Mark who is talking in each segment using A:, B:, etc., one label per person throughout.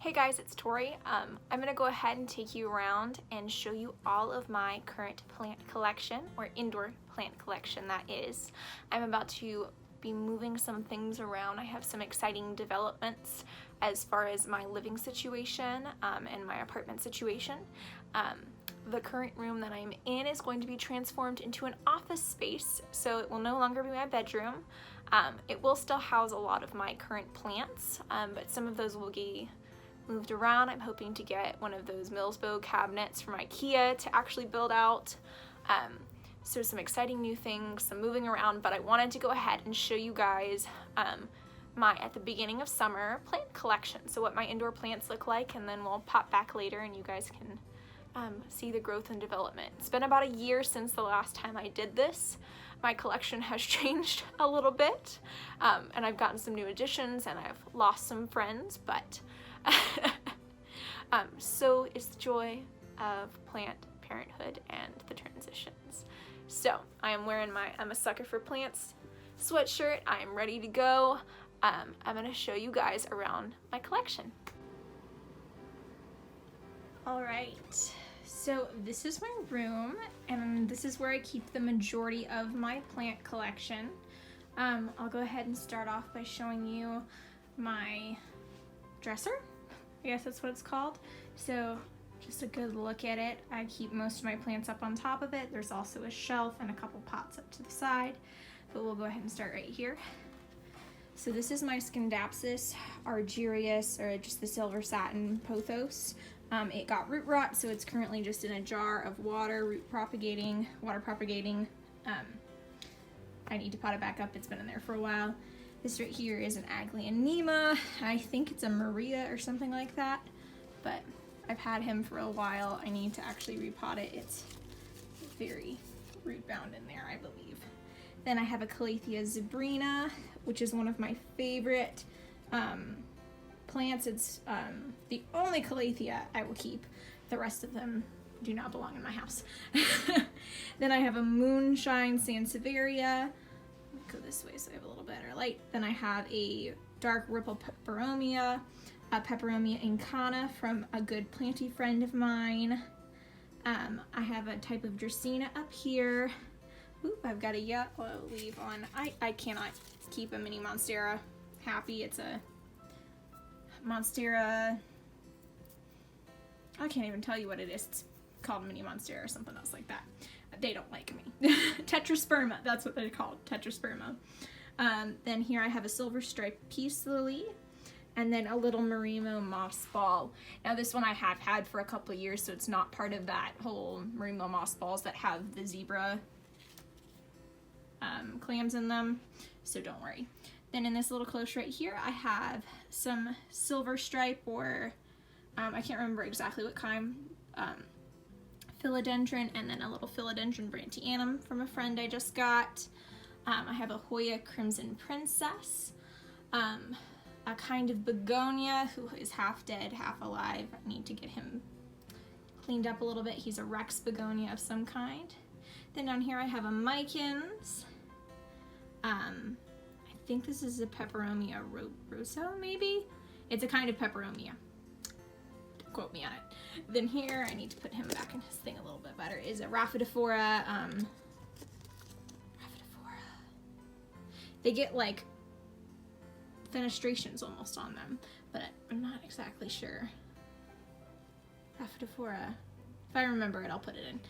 A: Hey guys, it's Tori. I'm gonna go ahead and take you around and show you all of my current plant collection, or indoor plant collection that is. I'm about to be moving some things around. I have some exciting developments as far as my living situation and my apartment situation. The current room that I'm in is going to be transformed into an office space, so it will no longer be my bedroom. It will still house a lot of my current plants, but some of those will be moved around. I'm hoping to get one of those Millsbo cabinets from IKEA to actually build out. So some exciting new things, some moving around, but I wanted to go ahead and show you guys my, at the beginning of summer, plant collection. So what my indoor plants look like, and then we'll pop back later and you guys can see the growth and development. It's been about a year since the last time I did this. My collection has changed a little bit, and I've gotten some new additions and I've lost some friends, but so is the joy of plant parenthood and the transitions. So I am wearing my I'm a sucker for plants sweatshirt. I am ready to go. I'm gonna show you guys around my collection. All right, so this is my room, and this is where I keep the majority of my plant collection. I'll go ahead and start off by showing you my dresser. I guess that's what it's called. So just a good look at it. I keep most of my plants up on top of it. There's also a shelf and a couple pots up to the side, but we'll go ahead and start right here. So this is my Scindapsus argyrius, or just the silver satin pothos. It got root rot, so it's currently just in a jar of water propagating. I need to pot it back up. It's been in there for a while. This right here is an Aglaonema. I think it's a Maria or something like that, but I've had him for a while. I need to actually repot it. It's very root bound in there, I believe. Then I have a Calathea zebrina, which is one of my favorite plants. It's the only Calathea I will keep. The rest of them do not belong in my house. Then I have a moonshine sansevieria. Go this way so I have a little better light. Then I have a dark ripple peperomia, a peperomia incana from a good planty friend of mine. I have a type of dracaena up here. Oop, I've got a yellow leaf on. I cannot keep a mini monstera happy. It's a monstera, I can't even tell you what it is. It's called mini monstera or something else like that. They don't like me. Tetrasperma, that's what they're called, tetrasperma. Then here I have a silver striped peace lily, and then a little Marimo moss ball. Now this one I have had for a couple of years, so it's not part of that whole Marimo moss balls that have the zebra clams in them, so don't worry. Then in this little cloche right here, I have some silver stripe, or I can't remember exactly what kind, philodendron, and then a little philodendron brantianum from a friend I just got. I have a Hoya crimson princess, a kind of begonia who is half dead, half alive. I need to get him cleaned up a little bit. He's a Rex begonia of some kind. Then down here I have a Micans. I think this is a Peperomia rosa, maybe? It's a kind of Peperomia. Don't quote me on it. Then here, I need to put him back in his thing a little bit better, is a Rhaphidophora. Rhaphidophora. They get like fenestrations almost on them, but I'm not exactly sure. Rhaphidophora. If I remember it, I'll put it in.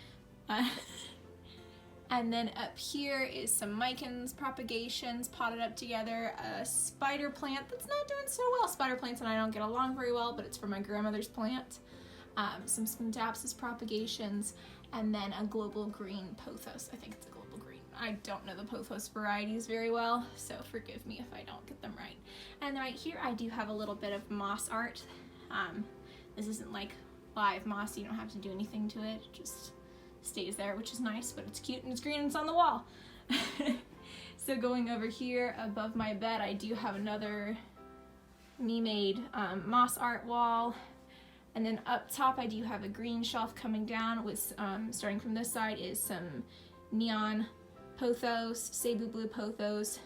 A: And then up here is some Micans propagations potted up together, a spider plant that's not doing so well. Spider plants and I don't get along very well, but it's for my grandmother's plant. Some Scindapsus propagations, and then a global green pothos. I think it's a global green. I don't know the pothos varieties very well, so forgive me if I don't get them right. And right here I do have a little bit of moss art. This isn't like live moss, you don't have to do anything to it, just stays there, which is nice, but it's cute and it's green and it's on the wall. So going over here above my bed, I do have another me-made moss art wall. And then up top I do have a green shelf coming down with, starting from this side, is some neon pothos, cebu blue pothos,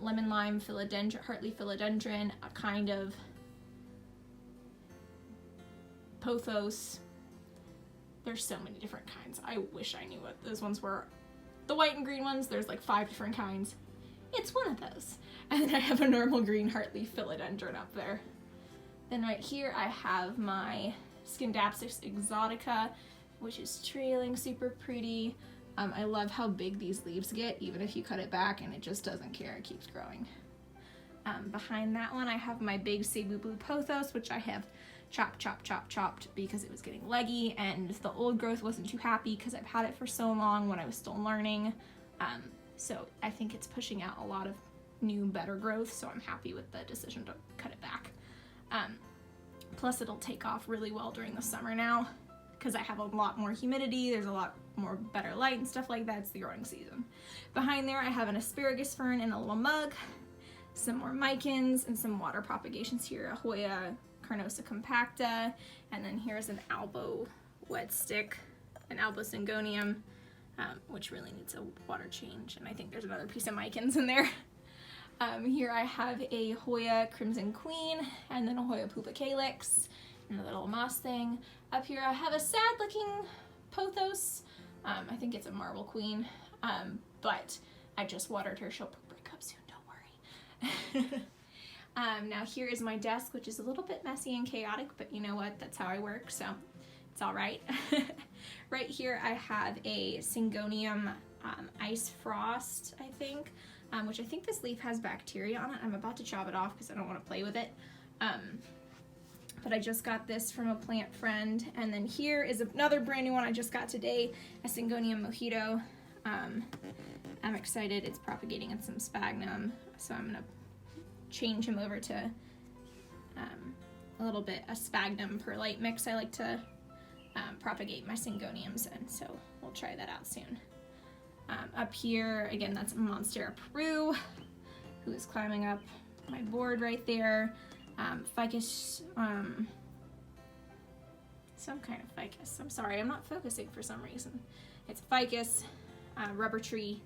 A: lemon lime philodendron, heartleaf philodendron, a kind of Pothos. There's so many different kinds. I wish I knew what those ones were. The white and green ones, there's like 5 different kinds. It's one of those. And then I have a normal green heartleaf philodendron up there. Then right here I have my Scindapsus exotica, which is trailing, super pretty. I love how big these leaves get, even if you cut it back, and it just doesn't care, it keeps growing. Behind that one I have my big Cebu Blue Pothos, which I have chopped because it was getting leggy, and the old growth wasn't too happy because I've had it for so long when I was still learning. So I think it's pushing out a lot of new, better growth, so I'm happy with the decision to cut it back. Plus it'll take off really well during the summer now because I have a lot more humidity, there's a lot more better light and stuff like that. It's the growing season. Behind there I have an asparagus fern in a little mug, some more micans, and some water propagations here, a Hoya carnosa compacta, and then here's an albo wet stick, an albo syngonium, which really needs a water change, and I think there's another piece of micans in there. Here I have a Hoya crimson queen, and then a Hoya pupa calyx, and a little moss thing. Up here I have a sad looking Pothos. I think it's a marble queen, but I just watered her. She'll break up soon, don't worry. Now here is my desk, which is a little bit messy and chaotic, but you know what, that's how I work, so it's all right. Right here I have a Syngonium Ice Frost, I think, which I think this leaf has bacteria on it. I'm about to chop it off because I don't want to play with it. But I just got this from a plant friend. And then here is another brand new one I just got today, a Syngonium Mojito. I'm excited. It's propagating in some sphagnum, so I'm gonna change him over to a little bit a sphagnum perlite mix. I like to propagate my Syngoniums, and so we'll try that out soon. Up here, again, that's Monstera Peru, who is climbing up my board right there. Ficus, some kind of ficus. I'm sorry, I'm not focusing for some reason. It's ficus, rubber tree.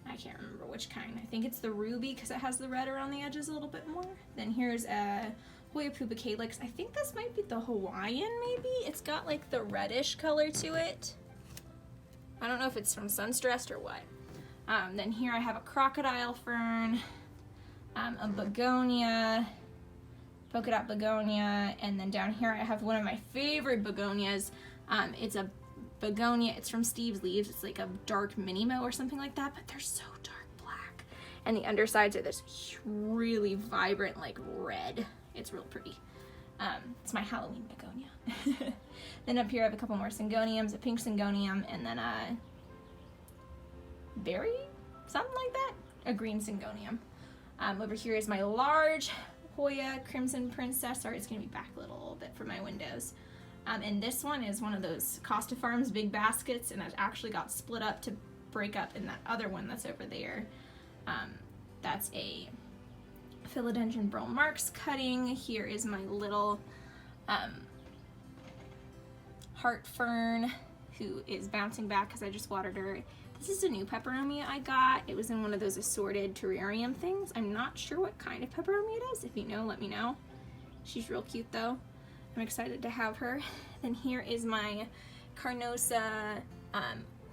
A: I can't remember which kind. I think it's the ruby because it has the red around the edges a little bit more. Then here's a Hoya pupa calyx. I think this might be the Hawaiian, maybe? It's got like the reddish color to it. I don't know if it's from Sunstressed or what. Then here I have a crocodile fern, a begonia, polka dot begonia, and then down here I have one of my favorite begonias. It's a begonia, it's from Steve's Leaves. It's like a dark Minimo or something like that, but they're so dark black. And the undersides are this really vibrant, like red. It's real pretty. It's my Halloween begonia. Then up here I have a couple more Syngoniums, a pink Syngonium, and then a berry, something like that, a green Syngonium. Over here is my large Hoya Crimson Princess. Sorry, it's gonna be backlit a little bit from my windows. And this one is one of those Costa Farms big baskets, and it actually got split up to break up in that other one that's over there. That's a Philodendron Burl Marks cutting. Here is my little heart fern, who is bouncing back because I just watered her. This is a new peperomia I got. It was in one of those assorted terrarium things. I'm not sure what kind of peperomia it is. If you know, let me know. She's real cute though. I'm excited to have her. Then here is my Carnosa,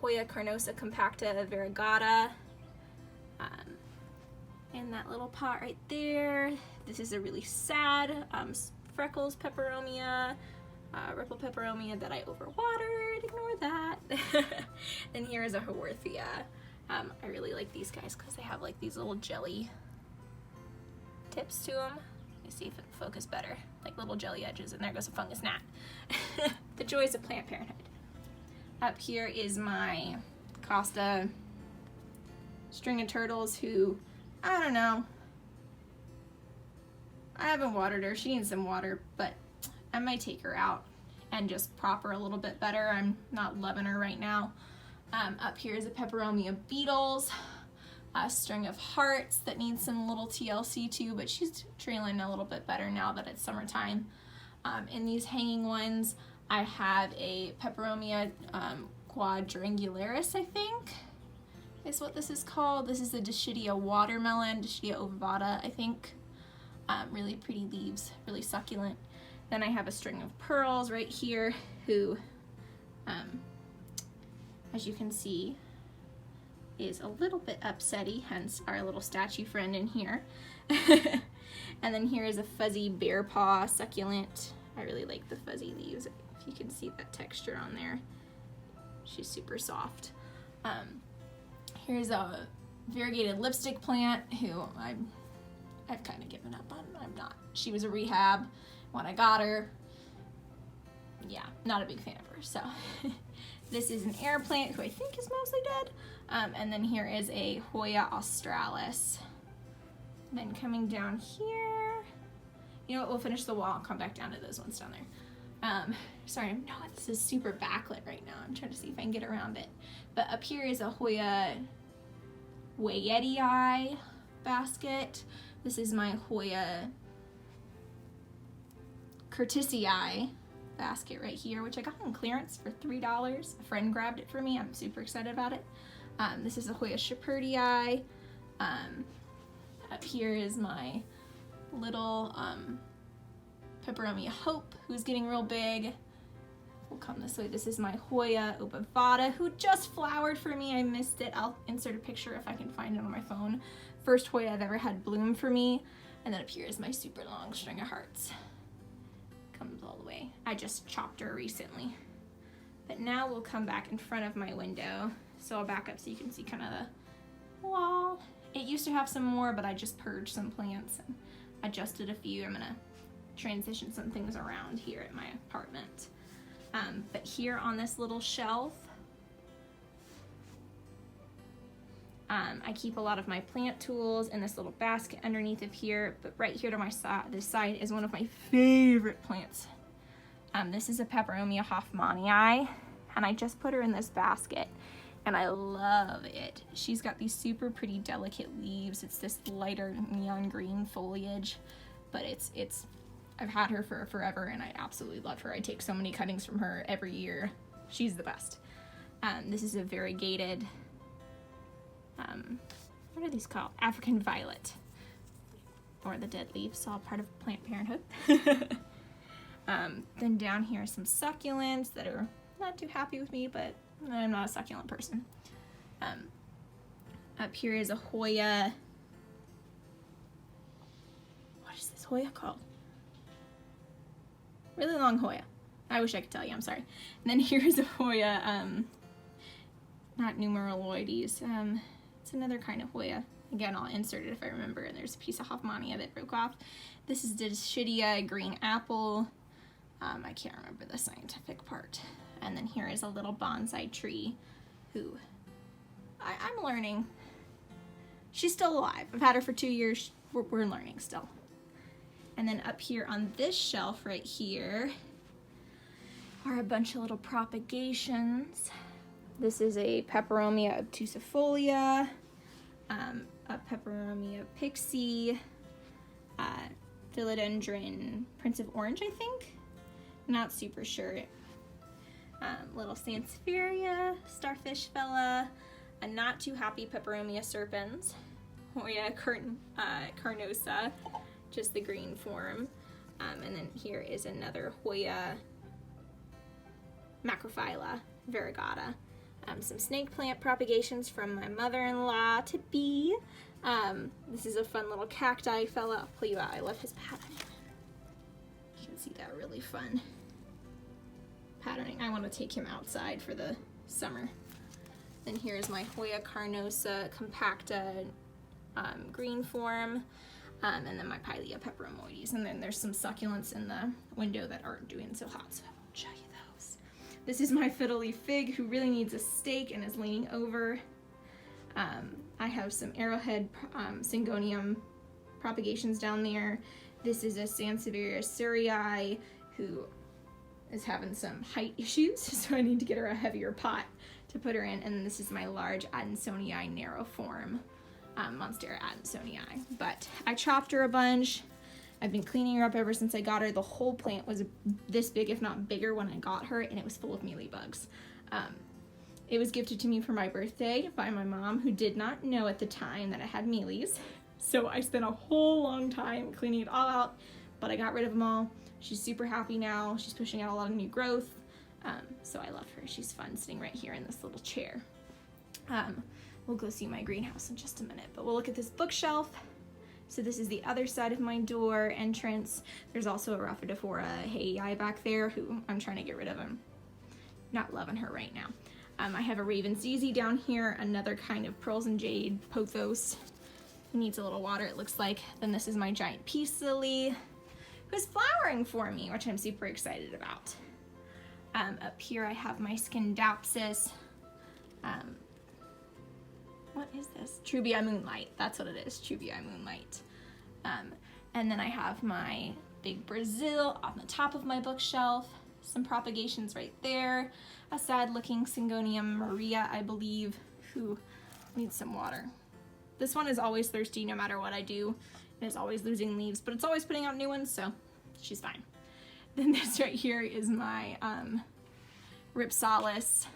A: Hoya Carnosa compacta variegata. In that little pot right there. This is a really sad freckles peperomia, ripple peperomia that I overwatered. Ignore that. Then here is a Haworthia. I really like these guys because they have like these little jelly tips to them. Let me see if it will focus better. Like little jelly edges, and there goes a fungus gnat. The joys of plant parenthood. Up here is my Costa string of turtles, who, I don't know, I haven't watered her. She needs some water, but I might take her out and just prop her a little bit better. I'm not loving her right now. Up here is a Peperomia Beetles, a string of hearts that needs some little TLC too, but she's trailing a little bit better now that it's summertime. In these hanging ones, I have a Peperomia quadrangularis, I think is what this is called. This is the Dischidia watermelon, Dischidia ovata, I think. Really pretty leaves, really succulent. Then I have a string of pearls right here who, as you can see, is a little bit upsetty, hence our little statue friend in here. And then here is a fuzzy bear paw succulent. I really like the fuzzy leaves. If you can see that texture on there, she's super soft. Here's a variegated lipstick plant who I've kind of given up on. I'm not. She was a rehab when I got her. Yeah, not a big fan of her. So this is an air plant who I think is mostly dead. And then here is a Hoya australis. And then coming down here, you know what, we'll finish the wall, I'll come back down to those ones down there. Sorry, no, this is super backlit right now. I'm trying to see if I can get around it. But up here is a Hoya Wayetii basket. This is my Hoya Curtisii basket right here, which I got on clearance for $3. A friend grabbed it for me. I'm super excited about it. This is a Hoya Shepherdii. Up here is my little Peperomia Hope, who's getting real big. We'll come this way. This is my Hoya Obovata, who just flowered for me. I missed it. I'll insert a picture if I can find it on my phone. First Hoya I've ever had bloom for me. And then up here is my super long string of hearts. Comes all the way. I just chopped her recently. But now we'll come back in front of my window. So I'll back up so you can see kind of the wall. It used to have some more, but I just purged some plants and adjusted a few. I'm gonna transition some things around here at my apartment. But here on this little shelf, I keep a lot of my plant tools in this little basket underneath of here, but right here to my side, this side is one of my favorite plants. This is a Peperomia Hoffmanii, and I just put her in this basket, and I love it. She's got these super pretty delicate leaves. It's this lighter neon green foliage, but I've had her for forever, and I absolutely love her. I take so many cuttings from her every year. She's the best. This is a variegated, what are these called? African violet, or the dead leaves, all part of Planned Parenthood. Then down here are some succulents that are not too happy with me, but I'm not a succulent person. Up here is a Hoya, what is this Hoya called? Really long Hoya. I wish I could tell you, I'm sorry. And then here's a Hoya, not numeraloides, it's another kind of Hoya. Again, I'll insert it if I remember, and there's a piece of Hoffmania that broke off. This is Dischidia green apple. I can't remember the scientific part. And then here is a little bonsai tree who I'm learning. She's still alive. I've had her for 2 years. We're learning still. And then up here on this shelf right here are a bunch of little propagations. This is a Peperomia obtusifolia, a Peperomia pixie, Philodendron Prince of Orange, I think. Not super sure. Little Sansevieria, starfish fella, a not too happy Peperomia serpens, Hoya carnosa, just the green form. And then here is another Hoya macrophylla variegata. Some snake plant propagations from my mother-in-law to be. This is a fun little cacti fella. I'll pull you out. I love his patterning. You can see that really fun patterning. I want to take him outside for the summer. Then here's my Hoya carnosa compacta green form. And then my Pilea peperomoides. And then there's some succulents in the window that aren't doing so hot, so I won't show you those. This is my fiddle leaf fig who really needs a stake and is leaning over. I have some arrowhead syngonium propagations down there. This is a Sansevieria surrei who is having some height issues, so I need to get her a heavier pot to put her in. And this is my large Adansonii narrow form. Monstera Adansonii. But I chopped her a bunch. I've been cleaning her up ever since I got her. The whole plant was this big, if not bigger, when I got her, and it was full of mealybugs. It was gifted to me for my birthday by my mom, who did not know at the time that I had mealies. So I spent a whole long time cleaning it all out, but I got rid of them all. She's super happy now. She's pushing out a lot of new growth. So I love her. She's fun sitting right here in this little chair. We'll go see my greenhouse in just a minute, but we'll look at this bookshelf. So this is the other side of my door entrance. There's also a Rhaphidophora Hayi back there who I'm trying to get rid of. I'm not loving her right now. I have a Raven ZZ down here, another kind of pearls and jade Pothos who needs a little water, it looks like. Then this is my giant peace lily who's flowering for me, which I'm super excited about. Up here I have my Scindapsus. What is this? Trubia Moonlight. That's what it is, Trubia Moonlight. And then I have my big Brazil on the top of my bookshelf. Some propagations right there. A sad looking Syngonium Maria, I believe, who needs some water. This one is always thirsty no matter what I do. It is always losing leaves, but it's always putting out new ones, so she's fine. Then this right here is my Rhipsalis.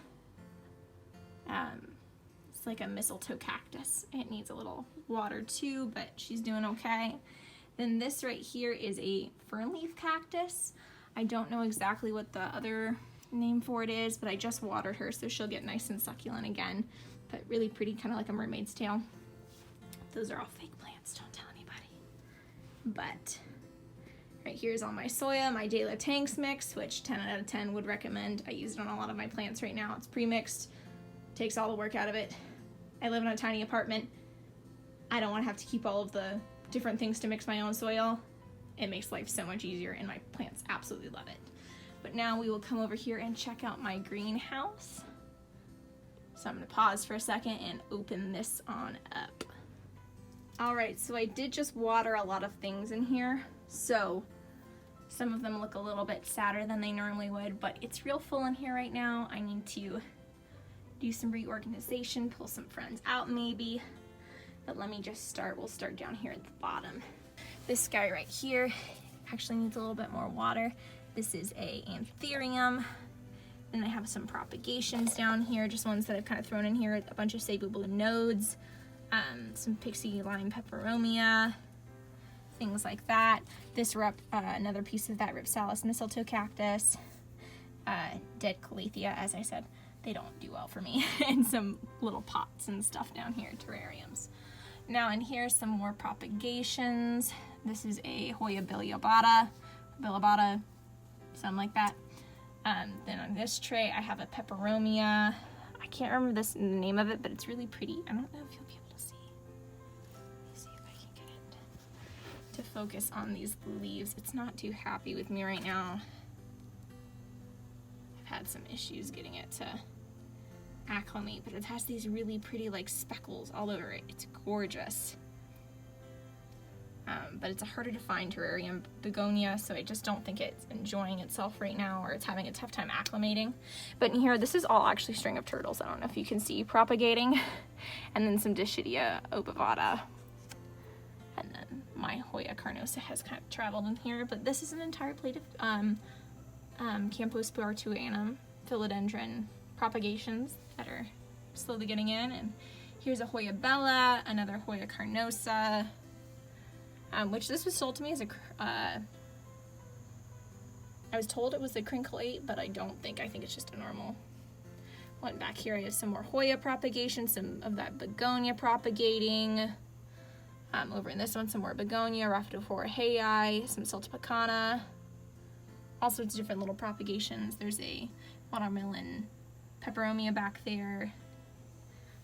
A: It's like a mistletoe cactus. It needs a little water too, but she's doing okay. Then this right here is a fernleaf cactus. I don't know exactly what the other name for it is, but I just watered her, so she'll get nice and succulent again. But really pretty, kind of like a mermaid's tail. Those are all fake plants, don't tell anybody. But right here's all my soya, my De La Tanks mix, which 10 out of 10 would recommend. I use it on a lot of my plants right now. It's pre-mixed, takes all the work out of it. I live in a tiny apartment. I don't want to have to keep all of the different things to mix my own soil. It makes life so much easier, and my plants absolutely love it. But now we will come over here and check out my greenhouse. So I'm going to pause for a second and open this on up. Alright, so I did just water a lot of things in here, so some of them look a little bit sadder than they normally would, but it's real full in here right now. I need to do some reorganization, pull some friends out maybe. But let me just start. We'll start down here at the bottom. This guy right here actually needs a little bit more water. This is a Therium. Then I have some propagations down here, just ones that I've kind of thrown in here. A bunch of Cebu Blue nodes, some Pixie Lime Peperomia, things like that. This another piece of that Rhipsalis mistletoe cactus. Dead Calathea, as I said. They don't do well for me. And some little pots and stuff down here, terrariums. Now in here, some more propagations. This is a Hoya bilobata, something like that. Then on this tray, I have a Peperomia. I can't remember the name of it, but it's really pretty. I don't know if you'll be able to see. Let me see if I can get it to focus on these leaves. It's not too happy with me right now. Had some issues getting it to acclimate, but it has these really pretty like speckles all over it. It's gorgeous. But it's a harder to find terrarium begonia, so I just don't think it's enjoying itself right now, or it's having a tough time acclimating. But in here, this is all actually string of turtles. I don't know if you can see propagating. And then some Dischidia obovata. And then my Hoya carnosa has kind of traveled in here, but this is an entire plate of Camposportuanum philodendron propagations that are slowly getting in. And here's a Hoya bella, another Hoya carnosa, which this was sold to me as a I was told it was a crinklate, but I think it's just a normal one. Back here I have some more Hoya propagation, some of that begonia propagating. Over in this one, some more begonia, Rhaphidophora Hayi, some Celtipicana, all sorts of different little propagations. There's a watermelon Peperomia back there.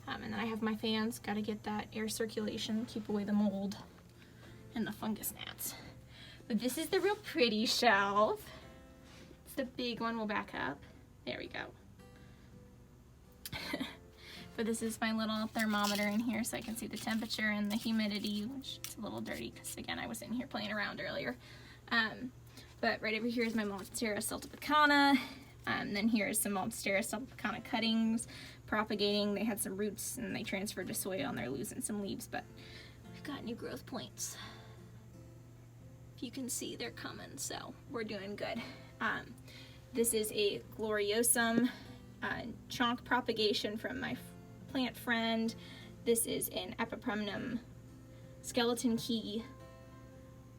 A: And then I have my fans, gotta get that air circulation, keep away the mold and the fungus gnats. But this is the real pretty shelf. It's the big one, we'll back up. There we go. But this is my little thermometer in here so I can see the temperature and the humidity, which is a little dirty because again I was in here playing around earlier. But right over here is my Monstera Celtipicana. Then here's some Monstera Celtipicana cuttings propagating. They had some roots and they transferred to soil and they're losing some leaves, but we've got new growth points. If you can see, they're coming, so we're doing good. This is a Gloriosum chonk propagation from my plant friend. This is an Epipremnum skeleton key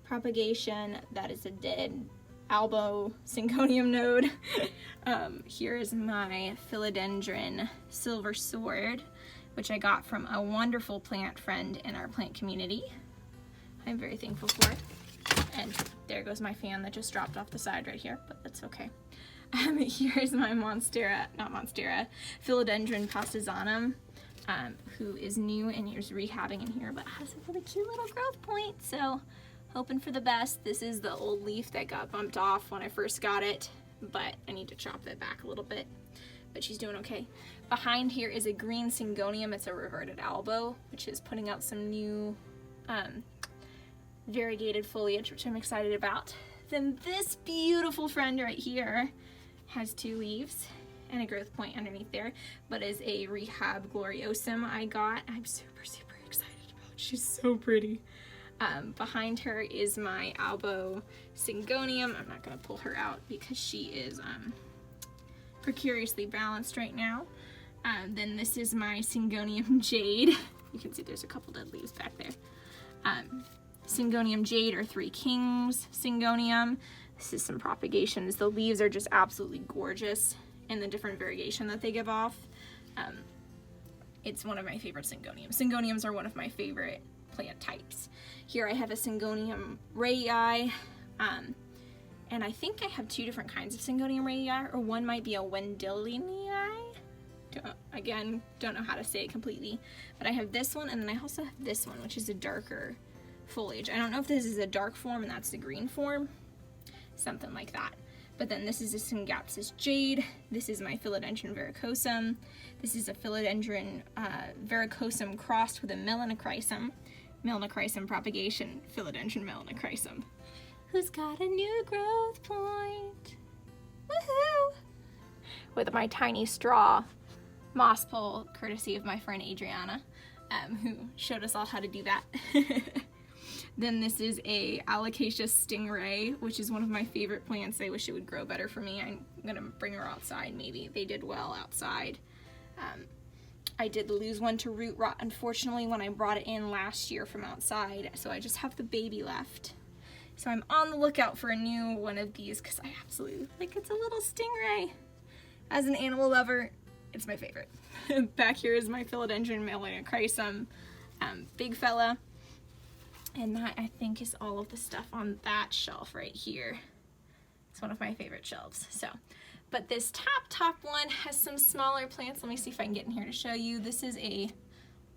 A: propagation. That is a dead Albo Syngonium node. Here is my philodendron silver sword, which I got from a wonderful plant friend in our plant community. I'm very thankful for it. And there goes my fan that just dropped off the side right here, but that's okay. Here's my philodendron pastizanum, who is new and is rehabbing in here, but has a really cute little growth point, so hoping for the best. This is the old leaf that got bumped off when I first got it, but I need to chop it back a little bit, but she's doing okay. Behind here is a green syngonium. It's a reverted albo, which is putting out some new variegated foliage, which I'm excited about. Then this beautiful friend right here has 2 leaves and a growth point underneath there, but is a rehab gloriosum I got. I'm super excited about. She's so pretty. Behind her is my albo syngonium. I'm not gonna pull her out because she is precariously balanced right now. Then this is my syngonium jade. You can see there's a couple dead leaves back there. Syngonium jade or 3 kings syngonium. This is some propagations. The leaves are just absolutely gorgeous in the different variegation that they give off. It's one of my favorite syngoniums. Syngoniums are one of my favorite plant types. Here I have a Syngonium rayi, and I think I have 2 different kinds of Syngonium rayi, or one might be a Wendellii. Again, don't know how to say it completely, but I have this one, and then I also have this one, which is a darker foliage. I don't know if this is a dark form and that's the green form, something like that. But then this is a Syngapsis jade. This is my philodendron verrucosum. This is a philodendron verrucosum crossed with a melanochrysum. Melanochrysum propagation, philodendron melanochrysum, who's got a new growth point. Woohoo! With my tiny straw moss pole, courtesy of my friend Adriana, who showed us all how to do that. Then this is a Alocasia stingray, which is one of my favorite plants. I wish it would grow better for me. I'm gonna bring her outside maybe. They did well outside. I did lose one to root rot, unfortunately, when I brought it in last year from outside, so I just have the baby left. So I'm on the lookout for a new one of these because I absolutely like it's a little stingray. As an animal lover, it's my favorite. Back here is my philodendron melanochrysum, big fella. And that, I think, is all of the stuff on that shelf right here. It's one of my favorite shelves. So, but this top one has some smaller plants. Let me see if I can get in here to show you. This is a,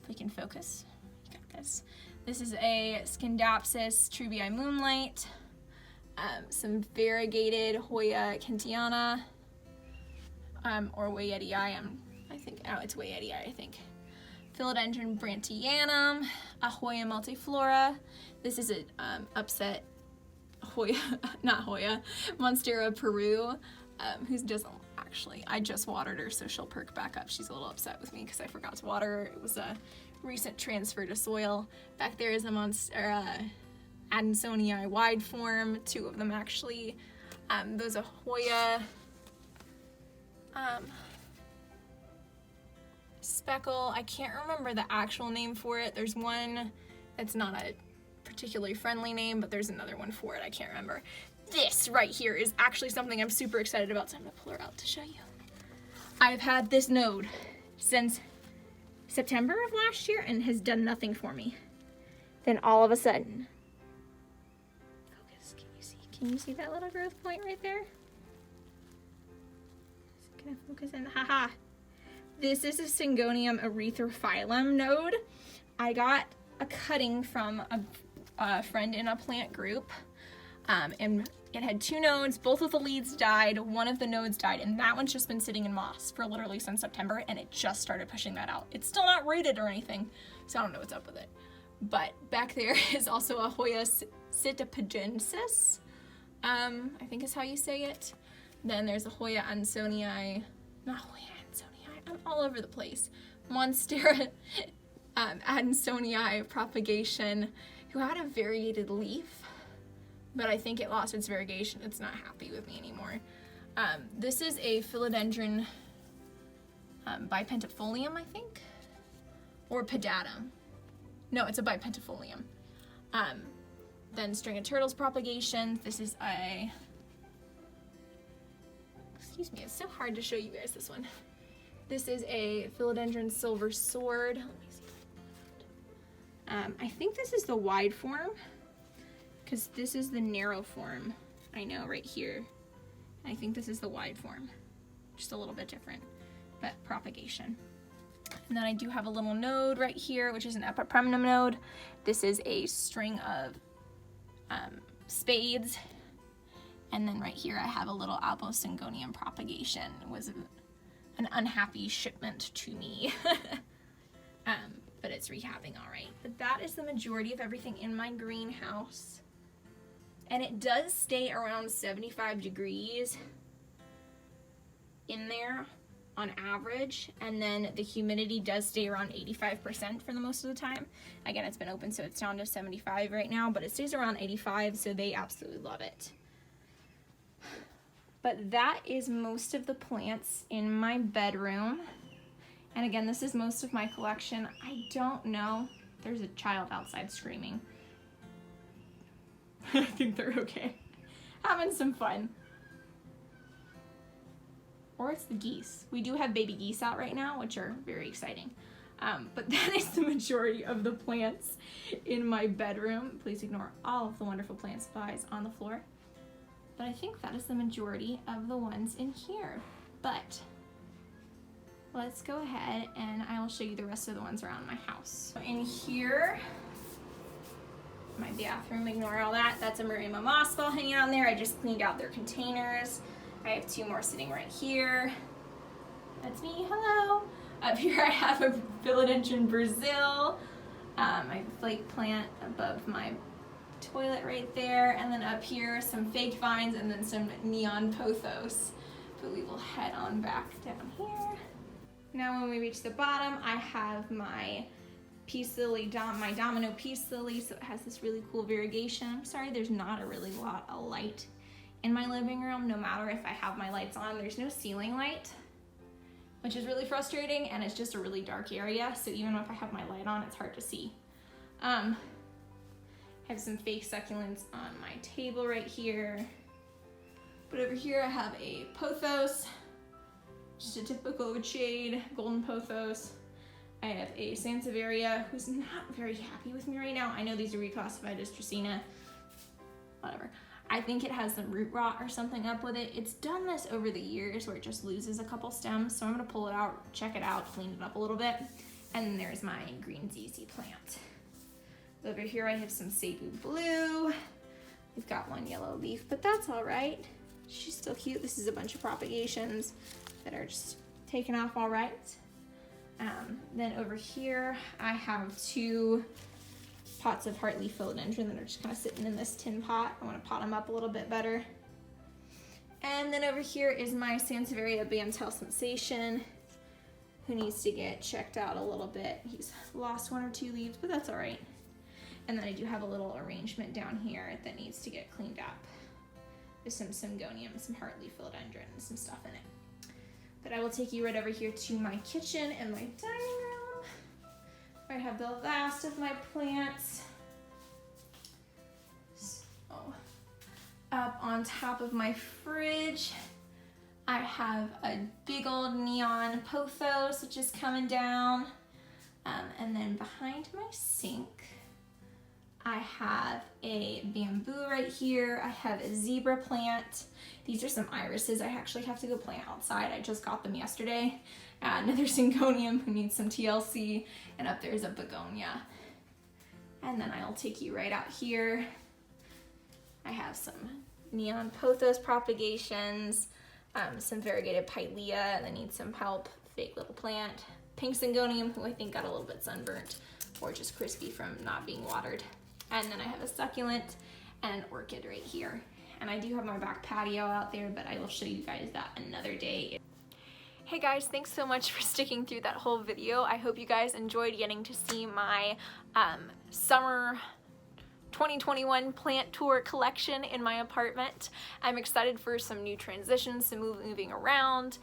A: if we can focus, got this. This is a Scindapsus trubii moonlight, some variegated Hoya kentiana, or Weyettii, I think, oh, it's Weyettii, I think. Philodendron brantianum, a Hoya multiflora. This is an upset Hoya, not Hoya, Monstera Peru, who doesn't actually, I just watered her, so she'll perk back up. She's a little upset with me because I forgot to water her. It was a recent transfer to soil. Back there is a Monstera Adansonii wide form, 2 of them actually. Those are Hoya speckle. I can't remember the actual name for it. There's one that's not a particularly friendly name, but there's another one for it. I can't remember. This right here is actually something I'm super excited about, so I'm gonna pull her out to show you. I've had this node since September of last year and has done nothing for me. Then all of a sudden, focus, can you see that little growth point right there? Is it gonna focus in? Haha. This is a Syngonium erythrophyllum node. I got a cutting from a friend in a plant group, and it had 2 nodes. Both of the leads died. One of the nodes died, and that one's just been sitting in moss for literally since September, and it just started pushing that out. It's still not rooted or anything, so I don't know what's up with it. But back there is also a Hoya sitapagensis, I think is how you say it. Then there's a Hoya ansonii, not Hoya ansonii, I'm all over the place. Monstera Adansonii propagation, who had a variegated leaf, but I think it lost its variegation. It's not happy with me anymore. This is a philodendron bipentifolium, I think, or pedatum. No, it's a bipentifolium. Then string of turtles propagation. This is a excuse me, it's so hard to show you guys this one. This is a philodendron silver sword. Let me see. I think this is the wide form, because this is the narrow form. I know right here. I think this is the wide form. Just a little bit different, but propagation. And then I do have a little node right here, which is an epipremnum node. This is a string of spades. And then right here I have a little albosyngonium propagation. It was an unhappy shipment to me. But it's rehabbing all right. But that is the majority of everything in my greenhouse. And it does stay around 75 degrees in there on average, and then the humidity does stay around 85% for the most of the time. Again, it's been open, so it's down to 75 right now, but it stays around 85, so they absolutely love it. But that is most of the plants in my bedroom. And again, this is most of my collection. I don't know. There's a child outside screaming. I think they're okay. Having some fun. Or it's the geese. We do have baby geese out right now, which are very exciting. But that is the majority of the plants in my bedroom. Please ignore all of the wonderful plant supplies on the floor. But I think that is the majority of the ones in here. But let's go ahead and I will show you the rest of the ones around my house. In here, my bathroom, ignore all that. That's a Marima moss ball hanging out in there. I just cleaned out their containers. I have two more sitting right here. That's me, hello. Up here I have a philodendron Brazil. I have a flake plant above my toilet right there. And then up here, some fake vines and then some neon pothos. But we will head on back down here. Now when we reach the bottom, I have my peace lily, my domino peace lily. So it has this really cool variegation. I'm sorry, there's not a really lot of light in my living room. No matter if I have my lights on, there's no ceiling light, which is really frustrating, and it's just a really dark area, so even if I have my light on, it's hard to see. I have some fake succulents on my table right here, but over here I have a pothos, just a typical shade, golden pothos. I have a Sansevieria who's not very happy with me right now. I know these are reclassified as Dracaena, whatever. I think it has some root rot or something up with it. It's done this over the years where it just loses a couple stems. So I'm gonna pull it out, check it out, clean it up a little bit. And then there's my green ZZ plant. Over here I have some Cebu blue. We've got one yellow leaf, but that's all right. She's still cute. This is a bunch of propagations that are just taking off all right. Then over here I have two pots of heartleaf philodendron that are just kind of sitting in this tin pot. I want to pot them up a little bit better. And then over here is my Sansevieria Bantel Sensation, who needs to get checked out a little bit. He's lost one or two leaves, but that's all right. And then I do have a little arrangement down here that needs to get cleaned up. There's some syngonium, some heartleaf philodendron, and some stuff in it. But I will take you right over here to my kitchen and my dining room. I have the last of my plants. So, up on top of my fridge, I have a big old neon pothos, which is coming down. And then behind my sink, I have a bamboo right here. I have a zebra plant. These are some irises I actually have to go plant outside. I just got them yesterday. Another syngonium who needs some TLC, and up there's a begonia. And then I'll take you right out here. I have some neon pothos propagations, some variegated pilea that needs some help, fake little plant, pink syngonium who I think got a little bit sunburnt or just crispy from not being watered. And then I have a succulent and an orchid right here. And I do have my back patio out there, but I will show you guys that another day. Hey guys, thanks so much for sticking through that whole video. I hope you guys enjoyed getting to see my summer 2021 plant tour collection in my apartment. I'm excited for some new transitions, some moving around,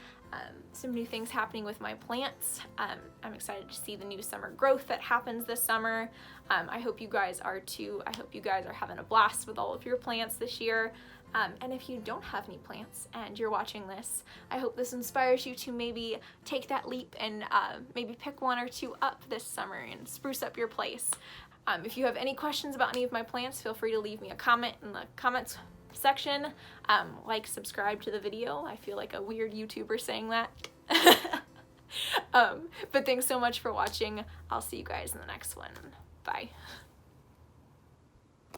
A: some new things happening with my plants. I'm excited to see the new summer growth that happens this summer. I hope you guys are too. I hope you guys are having a blast with all of your plants this year. And if you don't have any plants and you're watching this, I hope this inspires you to maybe take that leap and maybe pick one or two up this summer and spruce up your place. If you have any questions about any of my plants, feel free to leave me a comment in the comments section. Like, subscribe to the video. I feel like a weird YouTuber saying that. But thanks so much for watching. I'll see you guys in the next one. Bye.